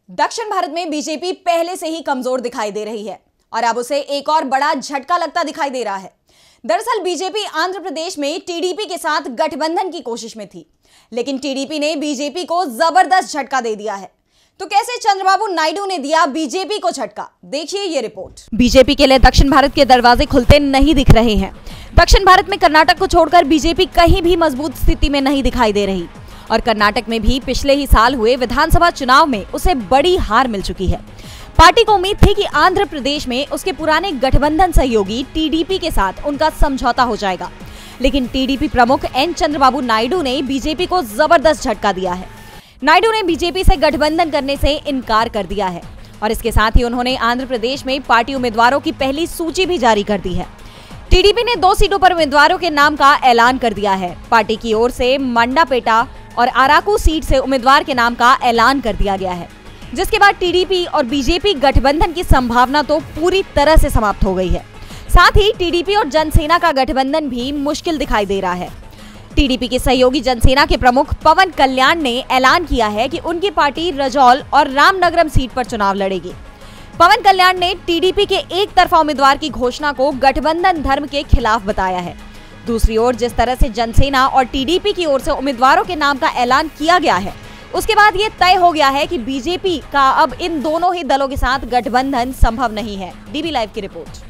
दक्षिण भारत में बीजेपी पहले से ही कमजोर दिखाई दे रही है और अब उसे एक और बड़ा झटका लगता दिखाई दे रहा है। दरअसल बीजेपी आंध्र प्रदेश में टीडीपी के साथ गठबंधन की कोशिश में थी, लेकिन टीडीपी ने बीजेपी को जबरदस्त झटका दे दिया है। तो कैसे चंद्रबाबू नायडू ने दिया बीजेपी को झटका, देखिए ये रिपोर्ट। बीजेपी के लिए दक्षिण भारत के दरवाजे खुलते नहीं दिख रहे हैं। दक्षिण भारत में कर्नाटक को छोड़कर बीजेपी कहीं भी मजबूत स्थिति में नहीं दिखाई दे रही और कर्नाटक में भी पिछले ही साल हुए विधानसभा चुनाव में उसे बड़ी हार मिल चुकी है। पार्टी को उम्मीद थी कि आंध्र प्रदेश में उसके पुराने गठबंधन सहयोगी टीडीपी के साथ उनका समझौता हो जाएगा, लेकिन टीडीपी प्रमुख एन चंद्रबाबू नायडू ने बीजेपी को जबरदस्त झटका दिया है। नायडू ने बीजेपी से गठबंधन करने से इनकार कर दिया है और इसके साथ ही उन्होंने आंध्र प्रदेश में पार्टी उम्मीदवारों की पहली सूची भी जारी कर दी है। टीडीपी ने 2 सीटों पर उम्मीदवारों के नाम का ऐलान कर दिया है। पार्टी की ओर से मंडापेटा और अराकू सीट से उम्मीदवार के नाम का ऐलान कर दिया गया है, जिसके बाद टीडीपी और बीजेपी गठबंधन की संभावना तो पूरी तरह से समाप्त हो गई है। साथ ही टीडीपी और जनसेना का गठबंधन भी मुश्किल दिखाई दे रहा है। टीडीपी के सहयोगी जनसेना के प्रमुख पवन कल्याण ने ऐलान किया है कि उनकी पार्टी रजौल और रामनगरम सीट पर चुनाव लड़ेगी। पवन कल्याण ने टीडीपी के एक तरफा उम्मीदवार की घोषणा को गठबंधन धर्म के खिलाफ बताया है। दूसरी ओर जिस तरह से जनसेना और टीडीपी की ओर से उम्मीदवारों के नाम का ऐलान किया गया है, उसके बाद ये तय हो गया है कि बीजेपी का अब इन दोनों ही दलों के साथ गठबंधन संभव नहीं है। डीबी लाइव की रिपोर्ट।